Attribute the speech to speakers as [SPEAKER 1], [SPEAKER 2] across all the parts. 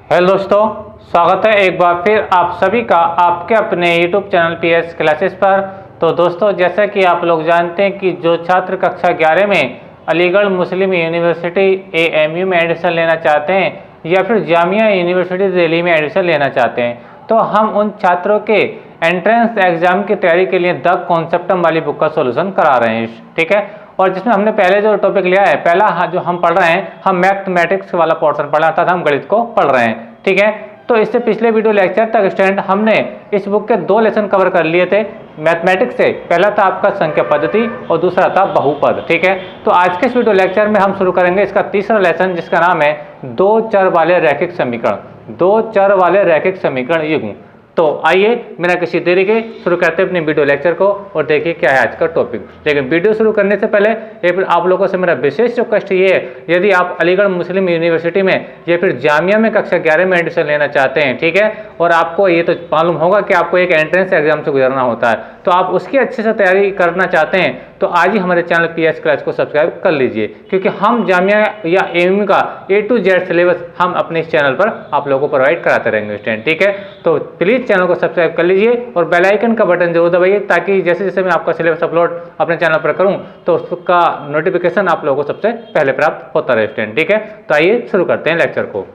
[SPEAKER 1] Hello दोस्तों, स्वागत है एक बार फिर आप सभी का आपके अपने YouTube चैनल PS क्लासेस पर। तो दोस्तों, जैसा कि आप लोग जानते हैं कि जो छात्र कक्षा 11 में अलीगढ़ मुस्लिम यूनिवर्सिटी AMU में एडमिशन लेना चाहते हैं या फिर जामिया यूनिवर्सिटी दिल्ली में एडमिशन लेना चाहते हैं, तो हम उन छात्रों के एंट्रेंस एग्जाम की तैयारी के लिए द कॉन्सेप्टम वाली बुक का सोल्यूशन करा रहे हैं। ठीक है, और जिसमें हमने पहले जो टॉपिक लिया है, पहला जो हम पढ़ रहे हैं, हम मैथमेटिक्स वाला पोर्शन पढ़ रहा था, हम गणित को पढ़ रहे हैं। ठीक है, तो इससे पिछले वीडियो लेक्चर तक स्टूडेंट हमने इस बुक के 2 लेसन कवर कर लिए थे मैथमेटिक्स से। पहला था आपका संख्या पद्धति और दूसरा था बहुपद। ठीक है, तो आज के इस वीडियो लेक्चर में हम शुरू करेंगे इसका तीसरा लेसन, जिसका नाम है 2 चर वाले रैखिक समीकरण। 2 चर वाले रैखिक समीकरण युग्म। तो आइए बिना किसी देरी के शुरू करते हैं अपने वीडियो लेक्चर को और देखिए क्या है आज का टॉपिक। लेकिन वीडियो शुरू करने से पहले एक आप लोगों से मेरा विशेष रिक्वेस्ट ये है, यदि आप अलीगढ़ मुस्लिम यूनिवर्सिटी में या फिर जामिया में कक्षा 11 में एडमिशन लेना चाहते हैं, ठीक है, और आपको ये तो मालूम होगा कि आपको एक एंट्रेंस एग्जाम से गुजरना होता है, तो आप उसकी अच्छे से तैयारी करना चाहते हैं तो आज ही हमारे चैनल PS क्लास को सब्सक्राइब कर लीजिए, क्योंकि हम जामिया या AMU का A to Z सिलेबस हम अपने इस चैनल पर आप लोगों को प्रोवाइड कराते रहेंगे स्टूडेंट। ठीक है, तो प्लीज़ चैनल को सब्सक्राइब कर लीजिए और बेल आइकन का बटन जरूर दबाइए, ताकि जैसे जैसे मैं आपका सिलेबस अपलोड अपने चैनल पर करूं तो उसका नोटिफिकेशन आप लोगों को सबसे पहले प्राप्त होता रहे स्टूडेंट। ठीक है, तो आइए शुरू करते हैं लेक्चर को।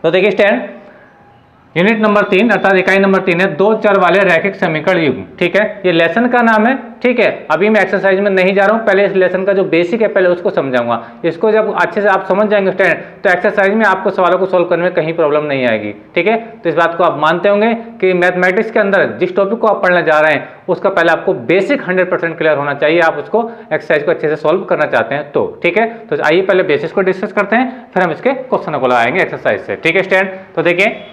[SPEAKER 1] तो देखिए स्टूडेंट, यूनिट नंबर 3 अर्थात इकाई नंबर 3 है 2 चर वाले रैखिक समीकरण युग्म। ठीक है, ये लेसन का नाम है। ठीक है, अभी मैं एक्सरसाइज में नहीं जा रहा हूँ, पहले इस लेसन का जो बेसिक है पहले उसको समझाऊंगा। इसको जब अच्छे से आप समझ जाएंगे स्टूडेंट, तो एक्सरसाइज में आपको सवालों को सोल्व करने में कहीं प्रॉब्लम नहीं आएगी। ठीक है, तो इस बात को आप मानते होंगे कि मैथमेटिक्स के अंदर जिस टॉपिक को आप पढ़ने जा रहे हैं उसका पहले आपको बेसिक 100% क्लियर होना चाहिए, आप उसको एक्सरसाइज को अच्छे से सोल्व करना चाहते हैं तो। ठीक है, तो आइए पहले बेसिस को डिस्कस करते हैं, फिर हम इसके क्वेश्चन को लगाएंगे एक्सरसाइज से। ठीक है स्टूडेंट, तो देखिए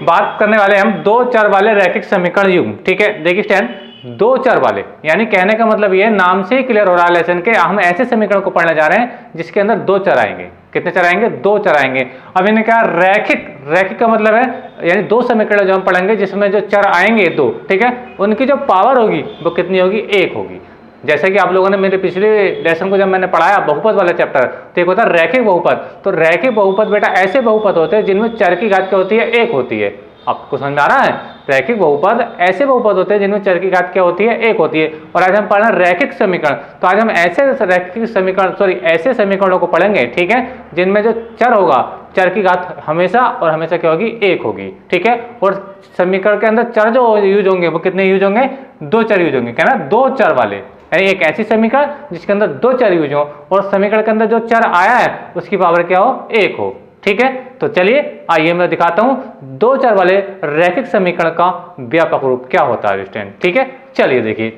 [SPEAKER 1] बात करने वाले हम 2 चर वाले रैखिक समीकरण युग्म। ठीक है, देखिए स्टूडेंट, 2 चर वाले यानी कहने का मतलब ये नाम से ही क्लियर हो रहा है लेसन के, हम ऐसे समीकरण को पढ़ने जा रहे हैं जिसके अंदर 2 चर आएंगे। कितने चर आएंगे? 2 चर आएंगे। अब इन्हें क्या रैखिक का मतलब है यानी 2 समीकरण जो हम पढ़ेंगे जिसमें जो चर आएंगे 2, ठीक है, उनकी जो पावर होगी वो कितनी होगी? 1 होगी। जैसे कि आप लोगों ने मेरे पिछले लेसन को जब मैंने पढ़ाया बहुपद वाला चैप्टर, तो एक होता है रैखिक बहुपद। तो रैखिक बहुपद बेटा ऐसे बहुपद होते हैं जिनमें चर की घात क्या होती है? 1 होती है। आपको समझ में आ रहा है? रैखिक बहुपद ऐसे बहुपद होते हैं जिनमें चर की घात क्या होती है? 1 होती है। और आज हम पढ़ रहे हैं रैखिक समीकरण, तो आज हम ऐसे रैखिक समीकरण ऐसे समीकरणों को पढ़ेंगे, ठीक है, जिनमें जो चर होगा चर की घात हमेशा और हमेशा क्या होगी? 1 होगी। ठीक है, और समीकरण के अंदर चर जो यूज होंगे वो कितने यूज होंगे? 2 चर यूज होंगे। क्या ना? 2 चर वाले, यानी एक ऐसी समीकरण जिसके अंदर 2 चर यूज हो और समीकरण के अंदर जो चर आया है उसकी पावर क्या हो? 1 हो। ठीक है, तो चलिए आइए मैं दिखाता हूं 2 चर वाले रैखिक समीकरण का व्यापक रूप क्या होता है स्टूडेंट। ठीक है, चलिए देखिए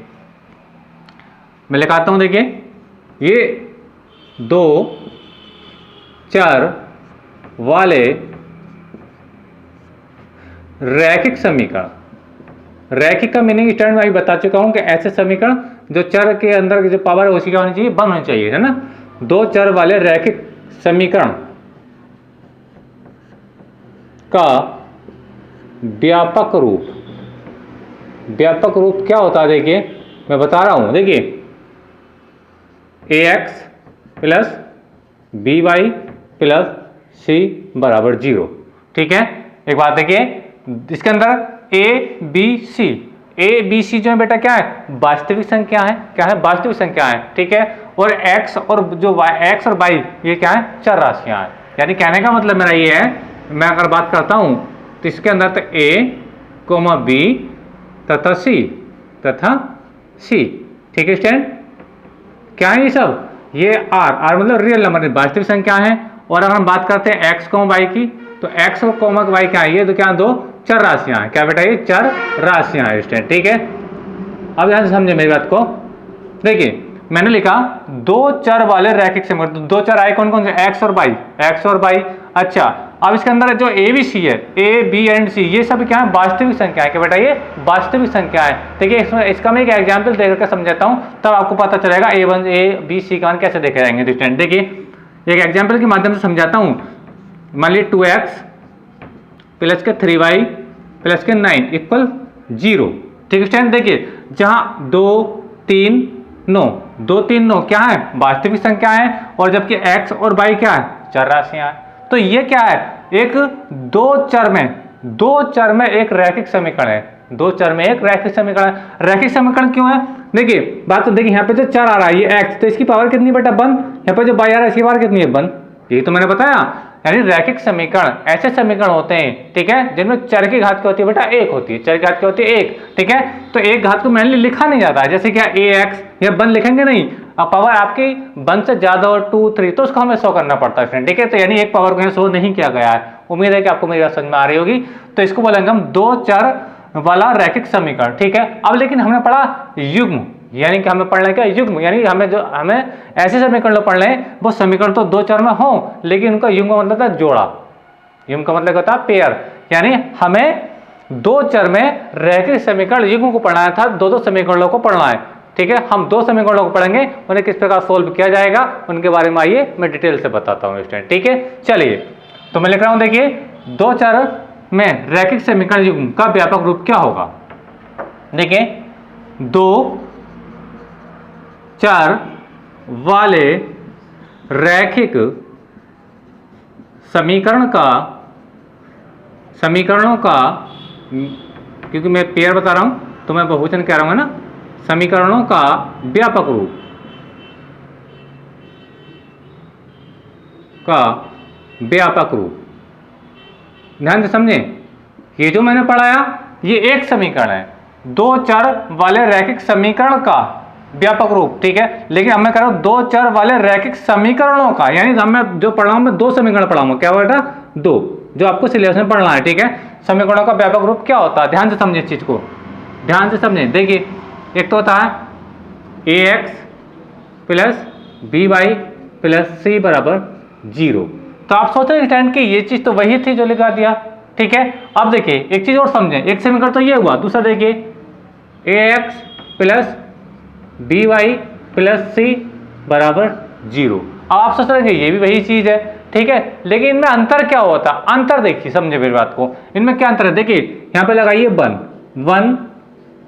[SPEAKER 1] मैं लिखाता हूं। देखिए ये 2 चर वाले रैखिक समीकरण, रैखिक का मीनिंग स्टूडेंट मैं अभी बता चुका हूं कि ऐसे समीकरण जो चर के अंदर की जो पावर है उसकी क्या होनी चाहिए? 1 होनी चाहिए, है ना। 2 चर वाले रैखिक समीकरण का व्यापक रूप, व्यापक रूप क्या होता है? देखिए मैं बता रहा हूं। देखिए ax plus by plus c बराबर 0। ठीक है, एक बात देखिए, इसके अंदर a b c जो है बेटा क्या है? वास्तविक संख्या है। क्या है? वास्तविक संख्या है। ठीक है, और x और जो x और y ये क्या है? चर राशियां हैं। यानी कहने का मतलब मेरा ये है, मैं अगर बात करता हूं तो इसके अंदर तो a, b तथा c। ठीक है स्टूडेंट, क्या है ये सब? ये r मतलब रियल नंबर वास्तविक संख्या है। और अगर हम बात करते हैं x, y की, तो x और y क्या है? ये तो क्या? 2 चर राशियां हैं। क्या बेटा? ये चर राशियां हैं स्टूडेंट। ठीक है, अब यहां से समझे मेरी बात को। देखिए मैंने लिखा 2 चर वाले रैखिक समीकरण। 2 चर आए कौन कौन से? x और y। अच्छा, अब इसके अंदर जो a b c है, a b एंड c, ये सब क्या है? वास्तविक संख्या है। क्या बेटा? ये वास्तविक संख्या है। देखिए इसका मैं एक एग्जाम्पल देकर समझाता हूं, तब आपको पता चलेगा a b c का मान कैसे देखे जाएंगे स्टूडेंट। देखिए एक एग्जाम्पल के माध्यम से समझाता हूं। मान लीजिए 2x प्लस के 3y प्लस के 9 इक्वल 0। ठीक है स्टूडेंट, देखिए जहां 2 3 9 क्या है? वास्तविक संख्या है, और जबकि x और y क्या है? चर राशियां हैं। तो ये क्या है? एक दो चर में एक रैखिक समीकरण है, दो चर में एक रैखिक समीकरण है। रैखिक समीकरण क्यों है? देखिए बात तो देखिए, यहाँ पे जो चर आ रहा है ये x, तो इसकी पावर कितनी बेटा 1, यहाँ पे जो y आ रहा है इसकी पावर कितनी है 1, यही तो मैंने बताया। यानी रैखिक समीकरण ऐसे समीकरण होते हैं, ठीक है, जिनमें चर की घात क्या होती है बेटा 1 होती है, चर की घात क्या होती है 1, ठीक है। तो एक घात को मैंने लिखा नहीं जाता है, जैसे क्या ax या 1 लिखेंगे नहीं, अब पावर आपकी 1 से ज्यादा और 2 3 तो उसको हमें 100 करना पड़ता है फ्रेंड, ठीक है। तो यानी एक पावर को 100 नहीं किया गया है। उम्मीद है कि आपको मेरी बात समझ में आ रही होगी। तो इसको बोलेंगे हम दो चर वाला रैखिक समीकरण, ठीक है। अब लेकिन हमने पढ़ा युग्म, यानी कि हमें पढ़ना है क्या युग्म, यानी हमें ऐसे समीकरण पढ़ लें वो समीकरण तो दो चर में हो लेकिन उनका युग्म का मतलब था जोड़ा, युग्म का मतलब होता है पेयर, यानी हमें दो चर में रैखिक समीकरण युग्म को पढ़ना था, दो समीकरणों को पढ़ना है, ठीक है। हम दो समीकरणों को पढ़ेंगे, उन्हें किस प्रकार सोल्व किया जाएगा उनके बारे में आइए मैं डिटेल से बताता हूँ स्टूडेंट, ठीक है। चलिए तो मैं लिख रहा हूं, देखिए दो चर में रैखिक समीकरण युग्म का व्यापक रूप क्या होगा। देखिए दो चर वाले रैखिक समीकरणों का, क्योंकि मैं पेयर बता रहा हूं तो मैं बहुवचन कह रहा हूं ना, समीकरणों का व्यापक रूप ध्यान से समझें। ये जो मैंने पढ़ाया ये एक समीकरण है, दो चर वाले रैखिक समीकरण का व्यापक रूप, ठीक है। लेकिन अब मैं कह रहा हूं दो चर वाले रैखिक समीकरणों का, यानी मैं जो पढ़ा हूं मैं दो समीकरण पढ़ाऊंगा, क्या बेटा दो, जो आपको सिलेबस में पढ़ना है, ठीक है। समीकरणों का व्यापक रूप क्या होता है, ध्यान से समझे, इस चीज को ध्यान से समझें। देखिए एक तो होता है ax plus by plus c बराबर 0। तो आप सोचते हैं स्टैंड की ये चीज तो वही थी जो लिखा दिया, ठीक है। अब देखिए एक चीज और समझें, एक समीकरण तो ये हुआ, दूसरा देखिए ax plus by plus c बराबर 0। अब आप सोच रहे हैं ये भी वही चीज है, ठीक है, लेकिन इनमें अंतर क्या होता, अंतर देखिए समझे मेरी बात को, इनमें क्या अंतर है। देखिए यहाँ पे लगाइए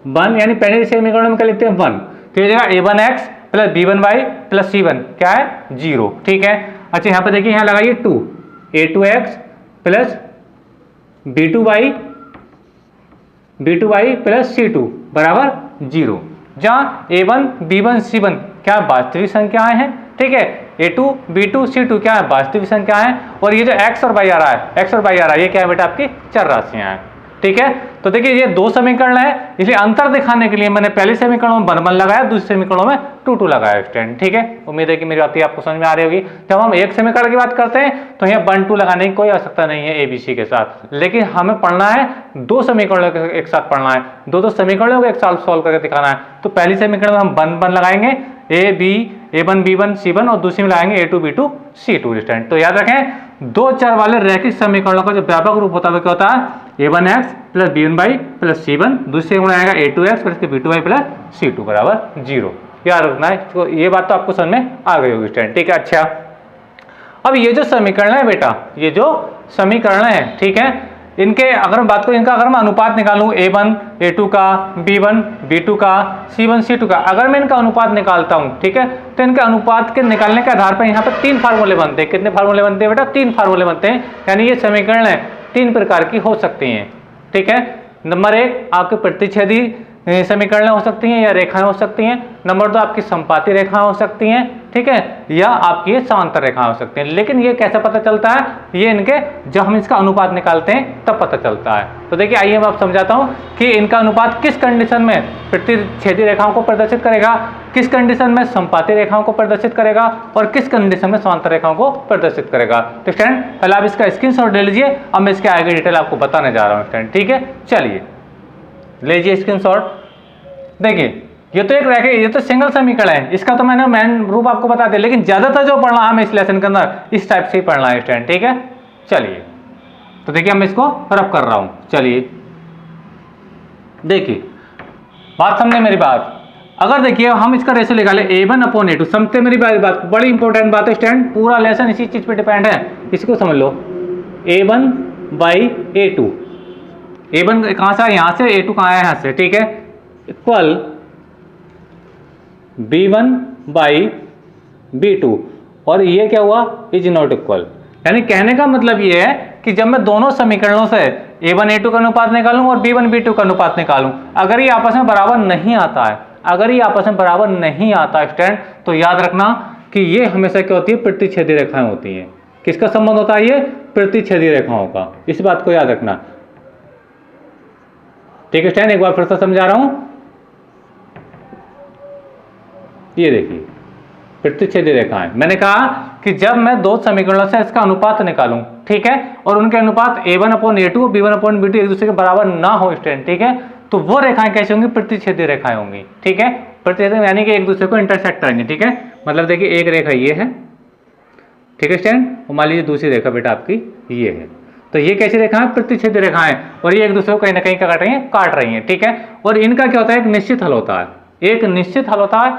[SPEAKER 1] 1 यानी पहले समीकरण में क्या लिखते हैं 1, तो ये जगह a1x plus b1y plus c1 क्या है 0, ठीक है। अच्छा यहाँ पे देखिए यहाँ लगाइए 2 a2x plus b2y plus c2 बराबर 0, जहाँ a1 b1 c1 क्या वास्तविक संख्याएं हैं, ठीक है। a2 b2 c2 क्या है वास्तविक संख्या है, और ये जो x और y आ रहा है ये क्या है बेटा आपकी चर राशियां हैं, ठीक है। तो देखिए ये दो समीकरण है, इसलिए अंतर दिखाने के लिए मैंने पहले समीकरण में 1 लगाया, दूसरे समीकरणों में 2 लगाया स्टूडेंट, ठीक है। उम्मीद है कि मेरी बात आपको समझ में आ रही होगी। जब हम एक समीकरण की बात करते हैं तो यहाँ 1 2 लगाने की कोई आवश्यकता नहीं है ABC के साथ, लेकिन हमें पढ़ना है दो समीकरणों को एक साथ पढ़ना है, दो समीकरणों को एक साथ सॉल्व करके दिखाना है। तो पहली समीकरण में हम 1 लगाएंगे a1 b1 c1, और दूसरी में लगाएंगे a2 b2 c2 स्टूडेंट। तो याद रखें दो चर वाले रैखिक समीकरणों का जो व्यापक रूप होता है वो क्या होता है a1x plus b1y plus c1, दूसरे में आएगा a2x plus b2y plus c2 बराबर 0। याद रखना है, तो ये बात तो आपको समझ में आ गई होगी स्टूडेंट, ठीक है। अच्छा अब ये जो समीकरण है बेटा, ये जो समीकरण है, ठीक है, इनके अगर मैं बात करूं, इनका अगर मैं अनुपात निकालूं a1 a2 का, b1 b2 का, c1 c2 का, अगर मैं इनका अनुपात निकालता हूं, ठीक है, तो इनके अनुपात के निकालने के आधार पर यहाँ पर 3 फार्मूले बनते हैं। कितने फार्मूले बनते हैं बेटा 3 फार्मूले बनते हैं, यानी ये समीकरण है 3 प्रकार की हो सकती हैं, ठीक है। नंबर 1 आपके प्रतिच्छेदी समीकरण हो सकती हैं या रेखाएं हो सकती हैं। नंबर 2 आपकी संपाती रेखाएं हो सकती हैं, ठीक है, या आपकी समांतर रेखाएं हो सकती हैं। लेकिन ये कैसे पता चलता है, ये इनके जब हम इसका अनुपात निकालते हैं तब पता चलता है। तो देखिए आइए मैं आप समझाता हूं कि इनका अनुपात किस कंडीशन में प्रतिच्छेदी रेखाओं को प्रदर्शित करेगा, किस कंडीशन में संपाती रेखाओं को प्रदर्शित करेगा, और किस कंडीशन में समांतर रेखाओं को प्रदर्शित करेगा। तो स्टूडेंट पहले आप इसका स्क्रीनशॉट ले लीजिए, अब मैं इसके आगे डिटेल आपको बताने जा रहा हूँ स्टूडेंट, ठीक है। चलिए लीजिए स्क्रीनशॉट। देखिए ये तो एक रैखिक, ये तो सिंगल समीकरण है, इसका तो मैंने मेन रूप आपको बता दिया, लेकिन ज्यादातर जो पढ़ना है इस लेसन के अंदर इस टाइप से ही पढ़ना है स्टूडेंट, ठीक है। चलिए तो देखिए मैं इसको रब कर रहा हूं। चलिए देखिए बात समझे मेरी बात, अगर देखिए हम इसका रेशो निकाले a1/a2, समझते मेरी बात, बड़ी इंपॉर्टेंट बात है स्टूडेंट, पूरा लेसन इसी चीज पे डिपेंड है, इसको समझ लो। a1/a2, a1 कहां से आया, यहां से, a2 कहां आया, यहां से, ठीक है, इक्वल b1/b2, और ये क्या हुआ इज नॉट इक्वल, यानी कहने का मतलब ये है कि जब मैं दोनों समीकरणों से A1 A2 का अनुपात निकालूं और B1 B2 का अनुपात निकालूं, अगर ये आपस में बराबर नहीं आता है, अगर ये आपस में बराबर नहीं आता स्टूडेंट, तो याद रखना कि ये हमेशा क्या होती है, प्रतिच्छेदी रेखाएं होती हैं। किसका संबंध होता है ये? प्रतिच्छेदी रेखाओं का। इस बात को याद रखना। ठीक है स्टूडेंट, एक बार फिर से समझा रहा हूं। ये देखिए प्रतिच्छेदी रेखाएं, मैंने कहा कि जब मैं दो समीकरणों से इसका अनुपात निकालूं, ठीक है, और उनके अनुपात A1/A2 B1/B2 एक दूसरे के बराबर ना हो स्टूडेंट, ठीक है, तो वो रेखाएं कैसी होंगी? प्रतिच्छेदी रेखाएं होंगी। ठीक है, प्रतिच्छेदी यानी कि एक दूसरे को इंटरसेक्ट करेंगे। ठीक है, मतलब देखिए एक रेखा ये है, ठीक है स्टूडेंट, और मान लीजिए दूसरी रेखा बेटा आपकी ये है, तो ये कैसी रेखा है? प्रतिच्छेदी रेखाएं, और ये एक दूसरे को कहीं ना कहीं क्या काट रही हैं। ठीक है, और इनका क्या होता है? एक निश्चित हल होता है, एक निश्चित हल होता है,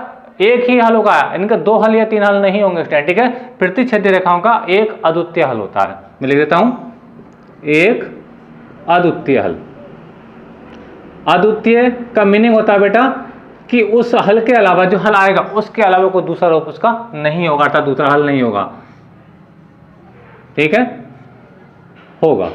[SPEAKER 1] एक ही हल होगा, इनका दो हल या तीन हल नहीं होंगे स्टूडेंट। ठीक है, प्रतिच्छेदी रेखाओं का एक अद्वितीय हल होता है। मैं लिख देता हूं, एक अद्वितीय हल। अद्वितीय का मीनिंग होता है बेटा कि उस हल के अलावा, जो हल आएगा उसके अलावा कोई दूसरा रूप उसका नहीं होगा, अर्थात दूसरा हल नहीं होगा। ठीक है, होगा।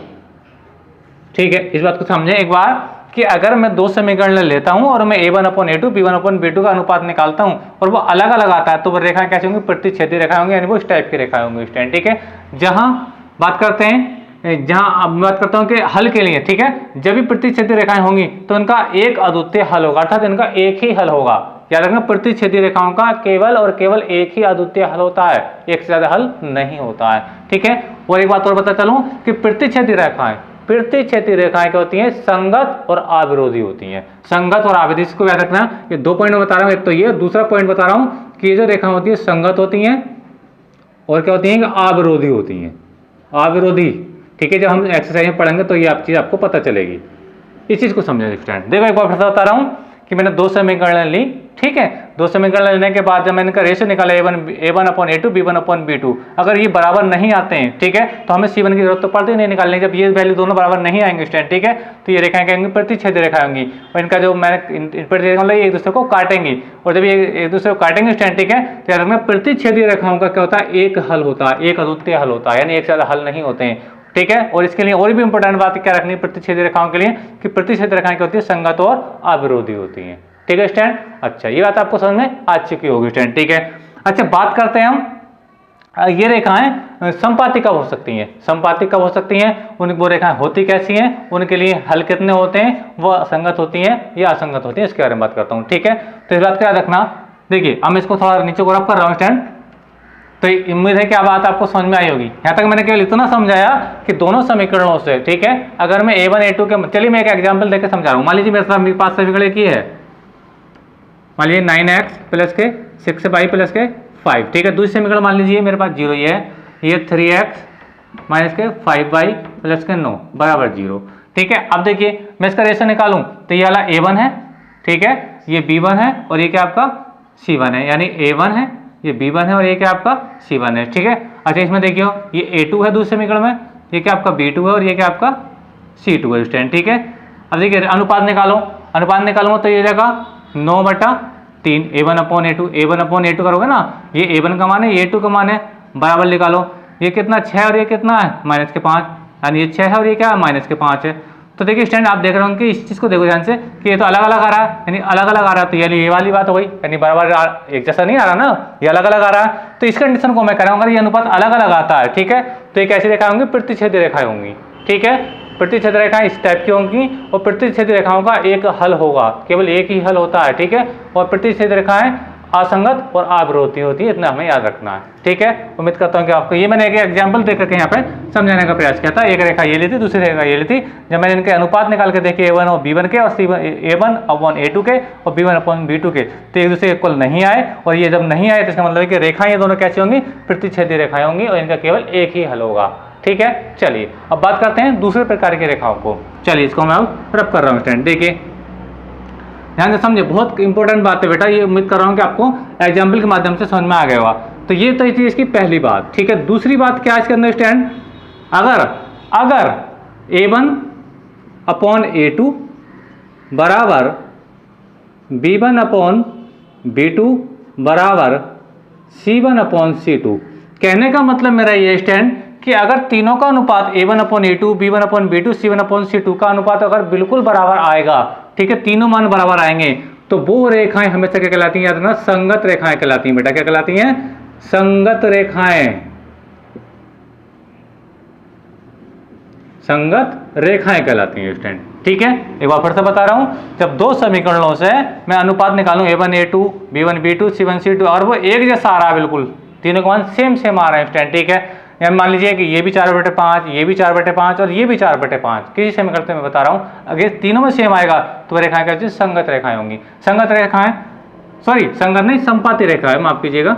[SPEAKER 1] ठीक है, इस बात को समझें एक बार कि अगर मैं दो समीकरण लेता हूं और मैं A1/A2 B1/B2 का अनुपात निकालता हूं और वो अलग अलग आता है, तो वो रेखाएं कैसी होंगी? प्रतिच्छेदी रेखाएं होंगी, यानी वो इस टाइप की रेखाएं होंगी स्टूडेंट। ठीक है, जहां बात करते हैं, जहां अब बात करता हूं कि हल के लिए, ठीक है, जब भी प्रतिच्छेदी रेखाएं होंगी तो इनका एक अद्वितीय हल होगा, अर्थात इनका एक ही हल होगा। याद रखना, प्रतिच्छेदी रेखाओं का केवल और केवल एक ही अद्वितीय हल होता है, एक से ज्यादा हल नहीं होता है। ठीक है, और एक बात और बता चलूं कि प्रतिच्छेदी रेखाएं क्या होती हैं? संगत और अविरोधी होती हैं। संगत और अविरोधी, इसको याद रखना। ये दो पॉइंट बता रहा हूं, एक तो ये, दूसरा पॉइंट बता रहा हूं कि ये जो रेखा होती है संगत होती हैं और क्या होती हैं? अविरोधी होती हैं। अविरोधी, ठीक है, जब हम एक्सरसाइज में पढ़ेंगे तो ये चीज आपको पता चलेगी। इस चीज को समझे स्टूडेंट। देखो एक बार फिर से बता रहा हूं कि मैंने दो समीकरण ली, ठीक है, दो समीकरण लेने के बाद जब मैंने इनका रेशियो निकाला A1/A2 B1/B2, अगर ये बराबर नहीं आते हैं, ठीक है, तो हमें C1 की जरूरत तो पड़ती नहीं निकालने। जब ये वैल्यू दोनों बराबर नहीं आएंगे स्टूडेंट, ठीक है, तो ये रेखाएं क्या होंगी? प्रतिच्छेदी रेखाएं होंगी, और इनका जो मैंने प्रतिच्छेद एक दूसरे को काटेंगी, और जब ये एक दूसरे को काटेंगे स्टूडेंट, ठीक है, तो याद रखना प्रतिच्छेदी रेखाओं का क्या होता है? एक हल होता है, एक अद्वितीय हल होता है, यानी एक से ज्यादा हल नहीं होते हैं। ठीक है, और इसके लिए और भी इंपॉर्टेंट बात क्या रखनी है प्रतिच्छेदी रेखाओं के लिए कि प्रतिच्छेदी रेखाएं क्या होती है? संगत और अविरोधी होती हैं। ठीक है स्टूडेंट, अच्छा ये बात आपको समझ में आ चुकी होगी स्टूडेंट। ठीक है, अच्छा बात करते हैं हम, ये रेखाएं संपाती कब हो सकती हैं? संपाती कब हो सकती हैं? वो रेखाएं होती कैसी हैं? उनके लिए हल कितने होते हैं? वो असंगत होती हैं या असंगत होती हैं, इसके बारे में बात करता हूँ। ठीक है, तो इस बात का याद रखना। देखिए अब मैं इसको थोड़ा नीचे को रफ कर रहा हूँ स्टूडेंट, तो उम्मीद है कि अब बात आपको समझ में आई होगी। यहाँ तक मैंने केवल इतना समझाया कि दोनों समीकरणों से, ठीक है, अगर मैं A1/A2 के, चलिए मैं एक एग्जाम्पल देकर समझा रहा हूँ। मान लीजिए मेरे पास समीकरण एक ही है, मान लीजिए 9x प्लस के 6y प्लस के 5, ठीक है। दूसरी समीकरण मान लीजिए मेरे पास 0 ये 3x माइनस के 5y प्लस के 9 बराबर 0, ठीक है। अब देखिए मैं इसका रेशो निकालूं तो ये वाला A1 है, ठीक है, ये B1 है और ये क्या आपका C1 है, यानी A1 है, ये B1 है और ये क्या आपका C1 है, ठीक है। अच्छा इसमें देखिए ये A2 है दूसरे समीकरण में, ये क्या आपका B2 है और ये क्या आपका C2 है स्टूडेंट, ठीक है। अब देखिए अनुपात निकालो, अनुपात निकालूंगा तो ये जगह 9/3 A1/A2 करोगे ना, ये A1 का मान है, ये A2 का मान है, बराबर निकालो, ये कितना 6 और ये कितना है -5, यानी ये 6 है और ये क्या है -5 है। तो देखिए स्टूडेंट आप देख रहे हो कि इस चीज़ को देखो ध्यान से कि ये तो अलग अलग आ रहा है, यानी अलग अलग आ रहा है, तो यानी ये वाली बात हो गई, यानी बराबर एक जैसा नहीं आ रहा ना, ये अलग अलग आ रहा है। तो इस कंडीशन को मैं कह रहा हूँ अगर ये अनुपात अलग अलग आता है, ठीक है, तो ये कैसी रेखाएं होंगी? प्रतिच्छेदी रेखाएं होंगी, ठीक है। प्रतिच्छेद रेखाएं इस टाइप की होंगी और प्रतिच्छेद रेखाओं का एक हल होगा, केवल एक ही हल होता है, ठीक है। और प्रतिच्छेद रेखाएं असंगत और अविरोधी होती है, इतना हमें याद रखना है, ठीक है। उम्मीद करता हूं कि आपको ये मैंने एक एग्जांपल देकर के यहाँ पे समझाने का प्रयास किया था। एक रेखा ये ली थी, दूसरी रेखा ये ली थी, जब मैंने इनके अनुपात निकाल के देखे A1 और B1 के और A1/A2 के और B1/B2 के, तो एक दूसरे के इक्वल नहीं आए, और ये जब नहीं आए तो इसका मतलब है कि रेखाएं ये दोनों कैसी होंगी? प्रतिच्छेदी रेखाएं होंगी और इनका केवल एक ही हल होगा, ठीक है। चलिए अब बात करते हैं दूसरे प्रकार की रेखाओं को। चलिए इसको मैं अब रब कर रहा हूँ स्टूडेंट, देखिए ध्यान से समझे, बहुत इंपॉर्टेंट बात है बेटा, ये उम्मीद कर रहा हूँ कि आपको एग्जाम्पल के माध्यम से समझ में आ गया होगा। तो ये तो थी इसकी पहली बात, ठीक है। दूसरी बात क्या है इसके अंदर स्टूडेंट, अगर A1/A2 बराबर B1/B2 बराबर C1/C2, कहने का मतलब मेरा ये स्टूडेंट कि कि अगर तीनों का अनुपात a1/a2, b1/b2, c1/c2 का अनुपात अगर बिल्कुल बराबर आएगा, ठीक है, तीनों मान बराबर आएंगे, तो वो रेखाएं हमेशा क्या कहलाती हैं, याद रखना, संगत रेखाएं कहलाती हैं बेटा। क्या कहलाती हैं? संगत रेखाएं। संगत रेखाएं कहलाती हैं स्टूडेंट, ठीक है। एक बार फिर से बता रहा हूं, जब दो समीकरणों से मैं अनुपात निकालूं a1a2, b1b2, c1c2 और वो एक जैसा आ रहा है, बिल्कुल तीनों का मान सेम सेम आ रहे हैं स्टूडेंट, ठीक है। या मान लीजिए कि ये भी 4/5, ये भी 4/5 और ये भी 4/5, किसी समीकरण से मैं बता रहा हूं, अगर तीनों में सेम आएगा तो रेखाएं क्या होती? संगत रेखाएं होंगी। संगत रेखाएं, सॉरी संगत नहीं, संपाती रेखाएं, माफ कीजिएगा,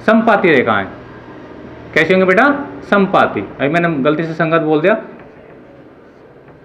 [SPEAKER 1] संपाती रेखाएं कैसी होंगी बेटा? संपाती। अभी मैंने गलती से संगत बोल दिया,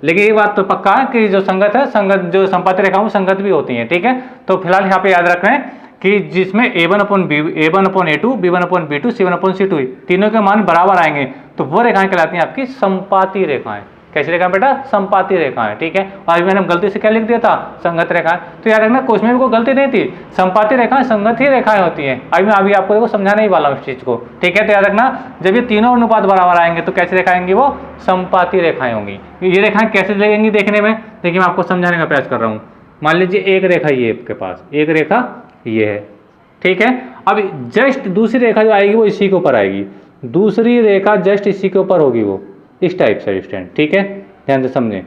[SPEAKER 1] लेकिन ये बात तो पक्का है कि जो संगत है, संगत जो संपाती रेखा वो संगत भी होती हैं, ठीक है। तो फिलहाल यहाँ पे याद रख रहे हैं कि जिसमें a1/a2, b1/b2, c1/c2 तीनों के मान बराबर आएंगे तो वो रेखाएं कहलाती हैं आपकी संपाती रेखाएं। कैसी रेखाएं बेटा? संपाती रेखाएं, ठीक है। और अभी मैंने गलती से क्या लिख दिया था? संगत रेखाएं। तो याद रखना, क्वेश्चन में भी कोई गलती नहीं थी, संपाती रेखाएं संगत ही रेखाएं होती हैं। अभी आपको देखो समझाने ही वाला हूं इस चीज को, ठीक है। तो याद रखना, जब ये तीनों अनुपात बराबर आएंगे तो कैसी रेखाएं होंगी? वो संपाती रेखाएं होंगी। ये रेखाएं कैसे लगेंगी देखने में? देखिए मैं आपको समझाने का प्रयास कर रहा हूँ। मान लीजिए एक रेखा ये आपके पास, एक रेखा ये है, ठीक है। अब जस्ट दूसरी रेखा जो आएगी वो इसी के ऊपर आएगी, दूसरी रेखा जस्ट इसी के ऊपर होगी, वो इस टाइप से स्टूडेंट, ठीक है, ध्यान से समझें।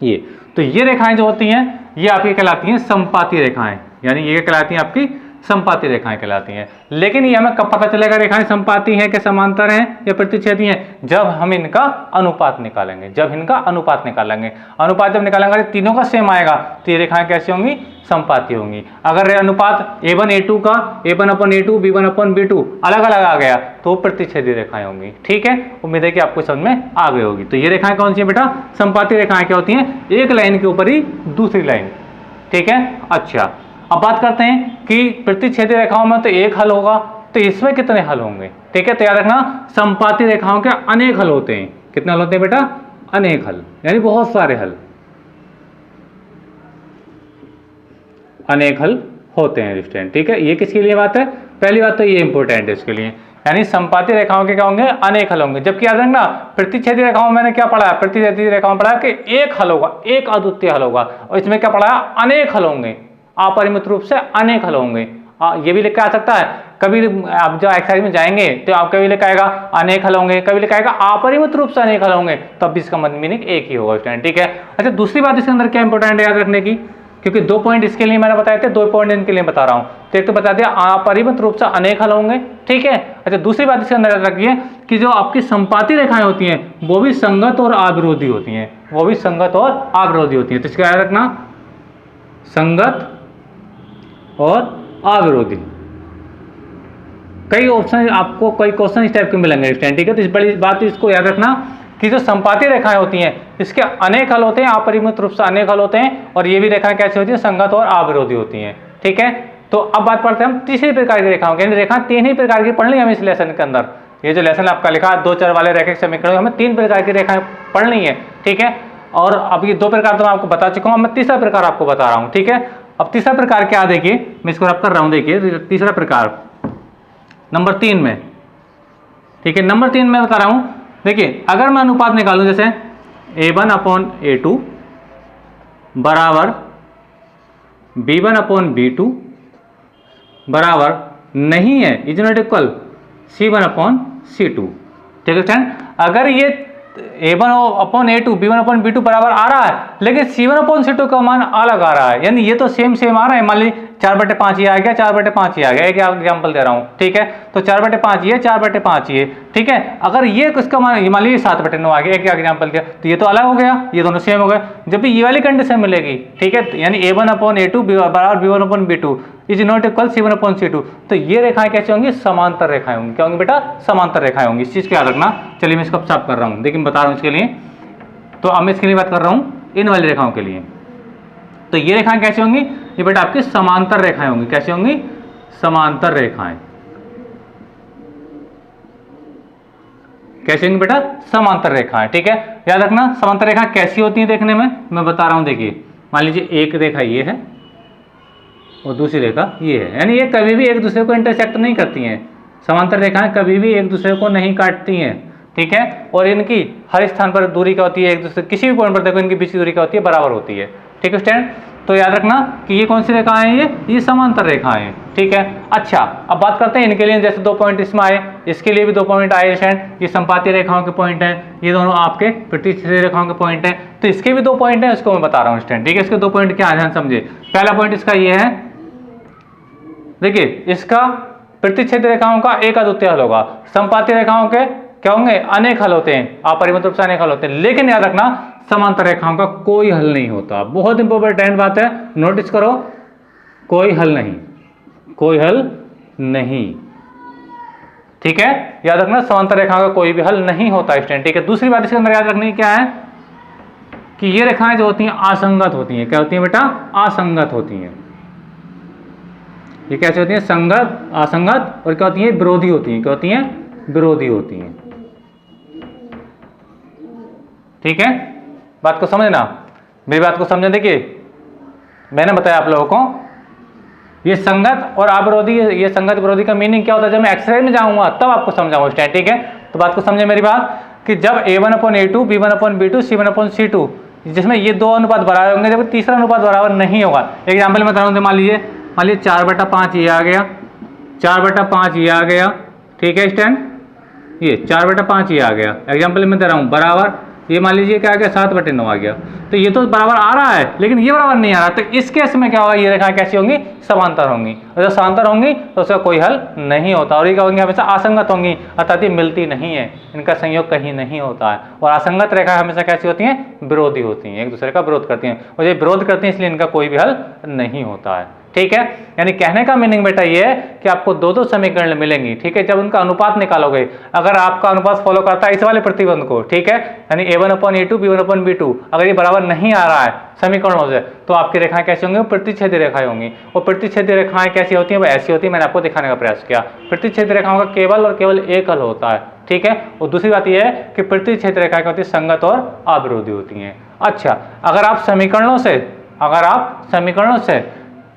[SPEAKER 1] ये तो ये रेखाएं जो होती हैं ये आपकी कहलाती हैं संपाती रेखाएं, यानी ये कहलाती हैं आपकी संपाती रेखाएं कहलाती हैं। लेकिन ये हमें कब पता चलेगा रेखाएं संपाती हैं कि समांतर हैं या प्रतिच्छेदी हैं? जब हम इनका अनुपात निकालेंगे, जब इनका अनुपात निकालेंगे। अनुपात जब निकालेंगे तीनों का सेम आएगा तो ये रेखाएं कैसी होंगी? संपाती होंगी। अगर अनुपात a1a2 का a1/a2, b1/b2 अलग अलग आ गया तो वो प्रतिच्छेदी रेखाएं होंगी, ठीक है। उम्मीद है कि आपको समझ में आ गई होगी। तो ये रेखाएं कौन सी है बेटा? संपाती रेखाएं क्या होती हैं? एक लाइन के ऊपर ही दूसरी लाइन, ठीक है। अच्छा, अब बात करते हैं कि प्रतिच्छेदी रेखाओं में तो एक हल होगा, तो इसमें कितने हल होंगे, ठीक है। तो याद रखना, संपाती रेखाओं के अनेक हल होते हैं। कितने हल होते हैं बेटा? अनेक हल, यानी बहुत सारे हल, अनेक हल होते हैं स्टूडेंट, ठीक है। ये किसके लिए बात है? पहली बात तो ये इंपॉर्टेंट है इसके लिए, यानी संपाती रेखाओं के क्या होंगे? अनेक हल होंगे। जबकि याद रखना, प्रतिच्छेदी रेखाओं में मैंने क्या पढ़ा है? प्रतिच्छेदी रेखाओं में पढ़ा कि एक हल होगा, एक अद्वितीय हल होगा, और इसमें क्या पढ़ा? अनेक हल होंगे, अपरिमित रूप से अनेक हल होंगे। ये भी लिखा आ सकता है, कभी आप जब एक्सरसाइज में जाएंगे तो आप कभी लिखा आएगा अनेक हल होंगे, कभी लिखा आएगा अपरिमित रूप से अनेक हल होंगे, तब भी इसका मीनिंग एक ही होगा स्टूडेंट, ठीक है। अच्छा, दूसरी बात इसके अंदर क्या इंपॉर्टेंट है याद रखने की, क्योंकि 2 पॉइंट इसके लिए मैंने बताए थे, 2 पॉइंट इनके लिए बता रहा हूं। तो एक तो बता दिया अपरिमित रूप से अनेक हल होंगे, ठीक है। अच्छा, दूसरी बात इसके अंदर याद रखिए कि जो आपकी संपाती रेखाएं होती हैं वो भी संगत और अविरोधी होती हैं, वो भी संगत और अविरोधी होती हैं। तो इसका याद रखना, संगत और अविरोधी। कई ऑप्शन आपको, कई क्वेश्चन इस टाइप के मिलेंगे स्टूडेंट, ठीक है। तो इस बड़ी बात इसको याद रखना कि जो संपाती रेखाएं होती हैं इसके अनेक हल होते हैं, अपरिमित रूप से अनेक हल होते हैं, और ये भी रेखाएं कैसी होती हैं? संगत और अविरोधी होती हैं, ठीक है। तो अब बात करते हैं हम तीसरी प्रकार की रेखाओं की। रेखा 3 ही प्रकार की पढ़ ली हमें इस लेसन के अंदर। ये जो लेसन आपका लिखा 2 चर वाले रेखा समीकरण, हमें 3 प्रकार की रेखाएं पढ़नी है, ठीक है। और अब ये 2 प्रकार तो मैं आपको बता चुका हूं, मैं तीसरा प्रकार आपको बता रहा हूं, ठीक है। अब तीसरा प्रकार क्या, देखिए मैं इसको रब कर रहा हूं, देखिए तीसरा प्रकार नंबर 3 में, ठीक है। नंबर 3 में बता रहा हूं, देखिए अगर मैं अनुपात निकालूं जैसे a1/a2 बराबर b1/b2 बराबर नहीं है, इज नॉट इक्वल c1/c2, ठीक है फ्रेंड। अगर ये a1/a2 b1/b2 बराबर आ रहा है, लेकिन c1/c2 का मान अलग आ रहा है, यानी ये तो सेम आ रहा है, मान लीजिए 4/5 ये आ गया, 4/5 ये आ गया, एक एग्जाम्पल दे रहा हूँ, ठीक है। तो 4/5 ये, 4/5 ये, ठीक है। अगर ये किसका मान, मान लीजिए 7/9 आ गया, एक एग्जाम्पल दिया, तो ये तो अलग हो गया, ये दोनों सेम हो गए। जब भी ये वाली कंडीशन मिलेगी, ठीक है, यानी a1/a2 बराबर b1/b2 is not equal c1/c2, तो ये रेखाएं कैसे होंगी? समांतर रेखाएं होंगी। क्या होंगी बेटा? समांतर रेखाएं होंगी। इस चीज को याद रखना। चलिए मैं इसको साफ कर रहा हूँ, देखिए बता रहा हूँ इसके लिए। तो अब मैं इसके लिए बात कर रहा हूँ इन वाली रेखाओं के लिए। तो ये रेखाएं कैसी होंगी? ये बेटा आपकी समांतर रेखाएं होंगी। कैसी होंगी? समांतर रेखाएं। कैसी होंगी बेटा? समांतर रेखाएं, ठीक है। याद रखना, समांतर रेखा कैसी होती है देखने में, मैं बता रहा हूं। देखिए मान लीजिए एक रेखा ये है और दूसरी रेखा ये है, यानी ये कभी भी एक दूसरे को इंटरसेक्ट नहीं करती हैं। समांतर रेखाएं कभी भी एक दूसरे को नहीं काटती हैं, ठीक है। और इनकी हर स्थान पर दूरी क्या होती है, एक दूसरे किसी भी पॉइंट पर देखो इनकी बीच की दूरी क्या होती है, बराबर होती है, ठीक है स्टूडेंट। तो याद रखना कि ये कौन सी रेखाएं हैं, ये समांतर रेखाएं हैं, ठीक है। अच्छा, अब बात करते हैं इनके लिए, जैसे 2 पॉइंट इसमें आए, इसके लिए भी 2 पॉइंट आए स्टूडेंट, ये संपाती रेखाओं के पॉइंट हैं, ये दोनों आपके प्रतिच्छेदी रेखाओं के पॉइंट हैं। तो इसके भी 2 पॉइंट हैं, इसको मैं बता रहा हूँ स्टूडेंट, ठीक है। इसके 2 पॉइंट क्या है समझे। पहला पॉइंट इसका ये है, देखिए इसका प्रतिच्छेदी रेखाओं का एक अद्वितीय हल होगा, संपाती रेखाओं के क्या होंगे, अनेक हल होते हैं, अपरिमित रूप से अनेक हल होते हैं। लेकिन याद रखना समांतर रेखाओं का कोई हल नहीं होता, बहुत इंपॉर्टेंट बात है, नोटिस करो, कोई हल नहीं, कोई हल नहीं, ठीक है। याद रखना समांतर रेखाओं का कोई भी हल नहीं होता स्टूडेंट, ठीक है। दूसरी बात इसके अंदर याद रखनी क्या है कि ये रेखाएं जो होती हैं असंगत होती हैं। क्या होती हैं बेटा, असंगत होती हैं। ये कैसे होती हैं, संगत, असंगत, और क्या होती है, विरोधी होती हैं। क्या होती हैं, विरोधी होती हैं, ठीक है। बात को समझना, मेरी बात को समझे। देखिए मैंने बताया आप लोगों को ये संगत और अविरोधी, ये संगत विरोधी का मीनिंग क्या होता है, जब मैं एक्सरसाइज में जाऊंगा तब आपको समझाऊंगा स्टूडेंट, ठीक है। तो बात को समझे मेरी बात कि जब A1/A2, B1/B2, C1/C2, जिसमें ये 2 अनुपात बराबर होंगे, जब तीसरा अनुपात बराबर नहीं होगा। एग्जाम्पल में बता रहा हूँ, मान लीजिए 4/5 ये आ गया, 4/5 ये आ गया, ठीक है स्टूडेंट, ये 4/5 ये आ गया। एग्जाम्पल में दे रहा हूँ, बराबर ये मान लीजिए क्या आ गया, 7/9 आ गया। तो ये तो बराबर आ रहा है, लेकिन ये बराबर नहीं आ रहा। तो इस केस में क्या होगा, ये रेखाएं कैसी होंगी, समांतर होंगी। और जब समांतर होंगी तो उसका कोई हल नहीं होता, और ये क्या होंगी, हमेशा असंगत होंगी, अर्थात ये मिलती नहीं है, इनका संयोग कहीं नहीं होता है। और असंगत रेखाएं हमेशा कैसी होती हैं, विरोधी होती हैं, एक दूसरे का विरोध करती हैं, और ये विरोध करती हैं इसलिए इनका कोई भी हल नहीं होता है, ठीक है। यानी कहने का मीनिंग बेटा ये है कि आपको 2 समीकरण मिलेंगी, ठीक है, जब उनका अनुपात निकालोगे। अगर आपका अनुपात फॉलो करता है इस वाले प्रतिबंध को, ठीक है, यानी A1/A2, B1/B2 अगर ये बराबर नहीं आ रहा है समीकरणों से, तो आपकी रेखाएं कैसी होंगी, प्रतिच्छेदी रेखाएं होंगी। और प्रतिच्छेदी रेखाएं कैसी होती हैं, वो ऐसी होती है, मैंने आपको दिखाने का प्रयास किया। प्रतिच्छेदी रेखाओं का केवल और केवल एक हल होता है, ठीक है। और दूसरी बात यह है कि प्रतिच्छेदी रेखाएं क्या होती है, संगत और अविरोधी होती हैं। अच्छा, अगर आप समीकरणों से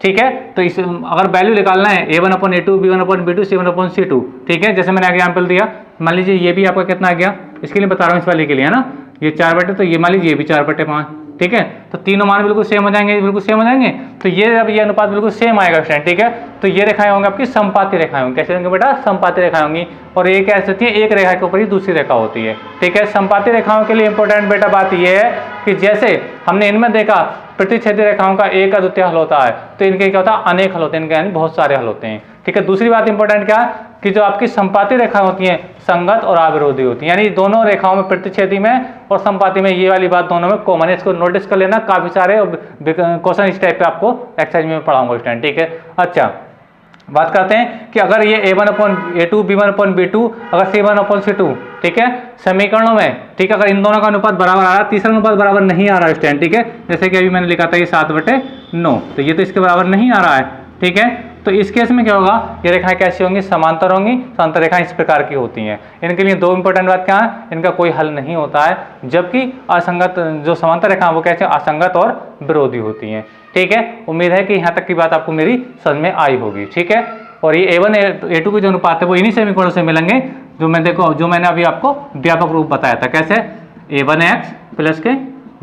[SPEAKER 1] ठीक है, तो इस अगर वैल्यू निकालना है A1/A2, B1/B2, C1/C2, ठीक है, जैसे मैंने एग्जाम्पल दिया, मान लीजिए ये भी आपका कितना आ गया, इसके लिए बता रहा हूँ, इस वाले के लिए है ना, ये 4/, तो ये मान लीजिए ये भी 4/5, ठीक है। तो तीनों मान बिल्कुल सेम हो जाएंगे, बिल्कुल सेम हो जाएंगे। तो ये अब ये अनुपात बिल्कुल सेम आएगा स्टूडेंट, ठीक है। तो ये रेखाएं होंगी आपकी संपाती रेखाएं होंगी। कैसे होंगी बेटा, संपाती रेखाएं होंगी। और ये कैसे होती है, एक रेखा के ऊपर ही दूसरी रेखा होती है, ठीक है। संपाती रेखाओं के लिए इंपॉर्टेंट बेटा बात यह है कि जैसे हमने इनमें देखा प्रतिच्छेदी रेखाओं का एक अद्वितीय हल होता है, तो इनके क्या होता है, अनेक हल होते हैं, इनके यानी बहुत सारे हल होते हैं, ठीक है। दूसरी बात इंपॉर्टेंट क्या है कि जो आपकी संपाती रेखाएं होती हैं संगत और अविरोधी होती हैं, यानी दोनों रेखाओं में, प्रतिच्छेदी में और संपाती में, ये वाली बात दोनों में कॉमन है। इसको नोटिस कर लेना, काफी सारे क्वेश्चन इस टाइप पे आपको एक्सरसाइज में पढ़ाऊंगा स्टूडेंट, ठीक है। अच्छा, बात करते हैं कि अगर ये A1/A2, B1/B2, अगर C1/C2, ठीक है, समीकरणों में, ठीक है, अगर इन दोनों का अनुपात बराबर आ रहा है, तीसरा अनुपात बराबर नहीं आ रहा है स्टूडेंट, ठीक है, जैसे कि अभी मैंने लिखा था ये 7/9, तो ये तो इसके बराबर नहीं आ रहा है, ठीक है। तो इस केस में क्या होगा, ये रेखाएं कैसी होंगी, समांतर होंगी। समांतर रेखाएं इस प्रकार की होती हैं। इनके लिए 2 इंपॉर्टेंट बात क्या है, इनका कोई हल नहीं होता है, जबकि असंगत जो समांतर रेखाएं वो कैसे, असंगत और विरोधी होती हैं, ठीक है। उम्मीद है कि यहाँ तक की बात आपको मेरी समझ में आई होगी, ठीक है। और ये A1/A2 के जो अनुपात है वो इन्हीं समीकरणों से मिलेंगे जो मैंने अभी आपको व्यापक रूप बताया था। कैसे, A1x प्लस के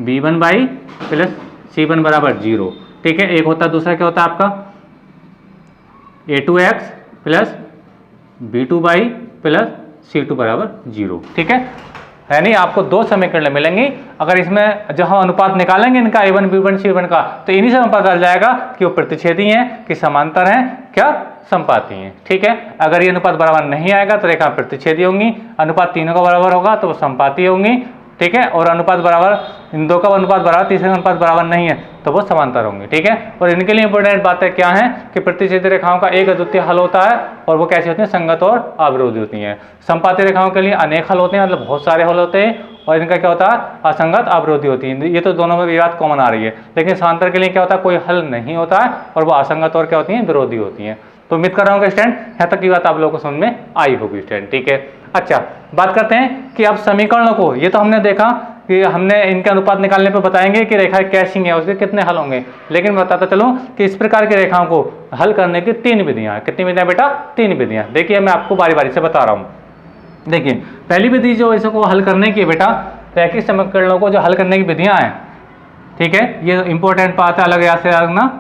[SPEAKER 1] B1y प्लस C1 बराबर 0, ठीक है। एक होता है, दूसरा क्या होता है आपका A2x plus B2y plus C2 बराबर 0, ठीक है। यानी आपको 2 समीकरण मिलेंगे। अगर इसमें जो हम अनुपात निकालेंगे इनका A1, B1, C1 का, तो इन्हीं से हमें पता चल जाएगा कि वो प्रतिच्छेदी हैं, कि समांतर हैं, क्या संपाती हैं, ठीक है। अगर ये अनुपात बराबर नहीं आएगा तो रेखा प्रतिच्छेदी होंगी, अनुपात तीनों का बराबर होगा तो वो संपाती होंगी, ठीक है। और अनुपात बराबर, इन 2 का अनुपात बराबर, तीसरे का अनुपात बराबर नहीं है तो वो समांतर होंगे, ठीक है। और इनके लिए इंपॉर्टेंट बातें क्या हैं कि प्रतिच्छेदी रेखाओं का एक अद्वितीय हल होता है, और वो कैसी होती हैं, संगत और अविरोधी होती हैं। संपाती रेखाओं के लिए अनेक हल होते हैं, मतलब बहुत सारे हल होते हैं, और इनका क्या होता है, असंगत अविरोधी होती है। ये तो दोनों में भी बात कॉमन आ रही है, लेकिन समांतर के लिए क्या होता है, कोई हल नहीं होता है, और वो असंगत और क्या होती हैं, विरोधी होती हैं। तो उम्मीद कर रहा हूँ स्टूडेंट यहाँ तक की बात आप लोगों को समझ में आई होगी स्टूडेंट, ठीक है। अच्छा, बात करते हैं कि अब समीकरणों को, ये तो हमने देखा कि हमने इनके अनुपात निकालने पर बताएंगे कि रेखाएं कैसी हैं, उसके कितने हल होंगे, लेकिन बताता चलूं कि इस प्रकार की रेखाओं को हल करने की 3 विधियां हैं। कितनी विधियां बेटा, 3 विधियां। देखिए मैं आपको बारी बारी से बता रहा हूं। देखिए पहली विधि जो इसको हल करने की है बेटा, रैखिक समीकरणों को जो हल करने की विधियां हैं, ठीक है, ये इंपॉर्टेंट बात है, अलग याद से रखना।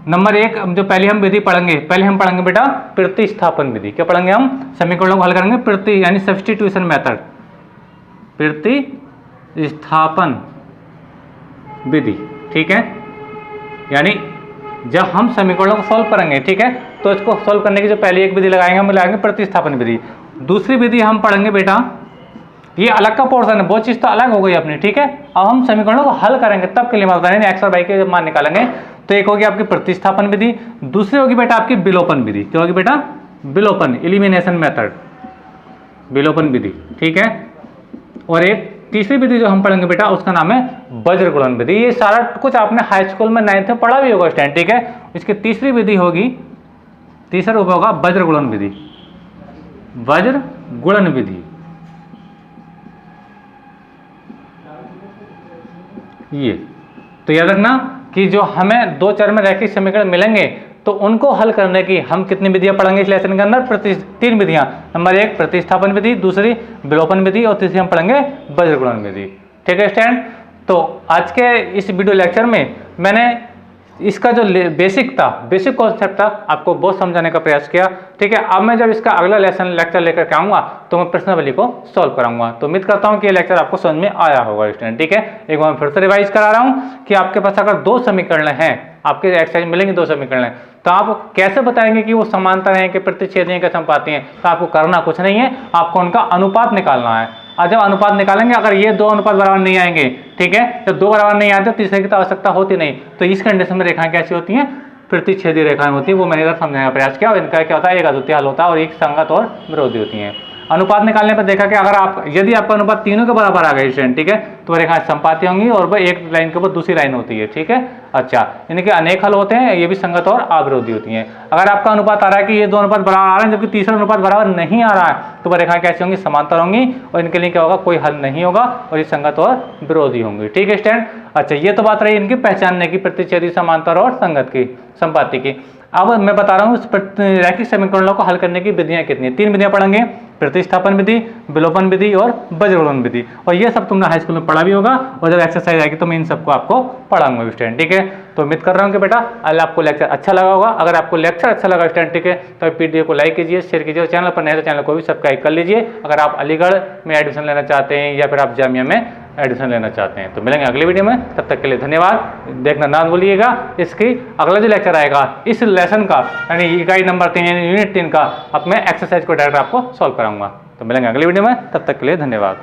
[SPEAKER 1] नंबर एक, जो पहले हम विधि पढ़ेंगे, पहले हम पढ़ेंगे बेटा प्रतिस्थापन विधि। क्या पढ़ेंगे हम? समीकरणों को हल करेंगे प्रति यानी सब्स्टिट्यूशन मेथड, प्रतिस्थापन विधि, ठीक है। यानी जब हम समीकरणों को सॉल्व करेंगे, ठीक है, तो इसको सॉल्व करने की जो पहली एक विधि लगाएंगे हम लगाएंगे प्रतिस्थापन विधि। दूसरी विधि हम पढ़ेंगे बेटा, ये अलग का पोर्शन है, बहुत चीज तो अलग हो गई अपनी, ठीक है। अब हम समीकरणों को हल करेंगे तब के लिए मैं बता रहे एक्स और वाई के मान निकालेंगे। तो एक होगी आपकी प्रतिस्थापन विधि, दूसरी होगी बेटा आपकी विलोपन विधि। क्या होगी बेटा? विलोपन, एलिमिनेशन मेथड, विलोपन विधि, ठीक है। और एक तीसरी विधि जो हम पढ़ेंगे बेटा उसका नाम है वज्र गुणन विधि। ये सारा कुछ आपने हाई स्कूल में 9th में पढ़ा भी होगा स्टैंड, ठीक है। इसकी तीसरी विधि होगी, तीसरा रूप होगा वज्र गुणन विधि, वज्र गुणन विधि। ये तो याद रखना कि जो हमें दो चर में रैखिक समीकरण मिलेंगे तो उनको हल करने की हम कितनी विधियां पढ़ेंगे इस लेसन के अंदर? तीन विधियां। नंबर एक प्रतिस्थापन विधि, दूसरी विलोपन विधि और तीसरी हम पढ़ेंगे वज्र गुणन विधि, ठीक है स्टैंड। तो आज के इस वीडियो लेक्चर में मैंने इसका जो बेसिक था, बेसिक कॉन्सेप्ट था, आपको बहुत समझाने का प्रयास किया, ठीक है। अब मैं जब इसका अगला लेक्चर लेकर के आऊंगा तो मैं प्रश्नावली को सॉल्व कराऊंगा। तो उम्मीद करता हूं कि ये लेक्चर आपको समझ में आया होगा स्टूडेंट, ठीक है। एक बार मैं फिर से रिवाइज करा रहा हूं कि आपके पास अगर दो समीकरण हैं, आपके एक्सरसाइज मिलेंगे दो समीकरण हैं, तो आप कैसे बताएंगे कि वो समांतर हैं कि प्रतिच्छेदी हैं कि समपाती हैं? तो आपको करना कुछ नहीं है, आपको उनका अनुपात निकालना है। और जब अनुपात निकालेंगे, अगर ये दो अनुपात बराबर नहीं आएंगे, ठीक है, जब दो बराबर नहीं आते तो तीसरे की तो आवश्यकता होती नहीं। तो इस कंडीशन में रेखाएं कैसी होती हैं? प्रतिच्छेदी रेखाएं होती है। वो मैंने इधर समझाने का प्रयास किया। और इनका क्या होता है? एक अद्वितीय हल होता है और एक संगत और विरोधी होती हैं। अनुपात निकालने पर देखा कि अगर आप यदि आपका अनुपात तीनों के बराबर आ गए स्टूडेंट, ठीक है, तो रेखाएं समपाती होंगी और वह एक लाइन के ऊपर दूसरी लाइन होती है, ठीक है। अच्छा, इनके अनेक हल होते हैं, ये भी संगत और अविरोधी होती हैं। अगर आपका अनुपात आ रहा है कि ये दो अनुपात बराबर आ रहे हैं जबकि तीसरा अनुपात बराबर नहीं आ रहा है, तो वह रेखाएं कैसी होंगी? समांतर होंगी और इनके लिए क्या होगा? कोई हल नहीं होगा और ये संगत और विरोधी होंगी, ठीक है स्टूडेंट। अच्छा, ये तो बात रही इनकी पहचानने की, प्रतिच्छेदी, समांतर और संगत की, संपाती की। अब मैं बता रहा हूँ रैखिक समीकरणों को हल करने की विधियां कितनी है। तीन विधियां पढ़ेंगे, प्रतिस्थापन विधि, विलोपन विधि और वज्र गुणन विधि। और ये सब तुमने हाई स्कूल में पढ़ा भी होगा और जब एक्सरसाइज आएगी तो मैं इन सबको आपको पढ़ाऊंगा स्टूडेंट, ठीक है। तो उम्मीद कर रहा हूँ कि बेटा आज आपको लेक्चर अच्छा लगा होगा। अगर आपको लेक्चर अच्छा लगा स्टूडेंट, ठीक है, तो वीडियो को लाइक कीजिए, शेयर कीजिए, चैनल पर नए तो चैनल को भी सब्सक्राइब कर लीजिए। अगर आप अलीगढ़ में एडमिशन लेना चाहते हैं या फिर आप जामिया में एडमिशन लेना चाहते हैं। तो मिलेंगे अगली वीडियो में, तब तक के लिए धन्यवाद। देखना ना भूलिएगा, इसकी अगला जो लेक्चर आएगा इस लेसन का यानी इकाई नंबर 3 यानी यूनिट 3 का, अब मैं एक्सरसाइज को डायरेक्ट आपको सॉल्व कराऊंगा। तो मिलेंगे अगली वीडियो में, तब तक के लिए धन्यवाद।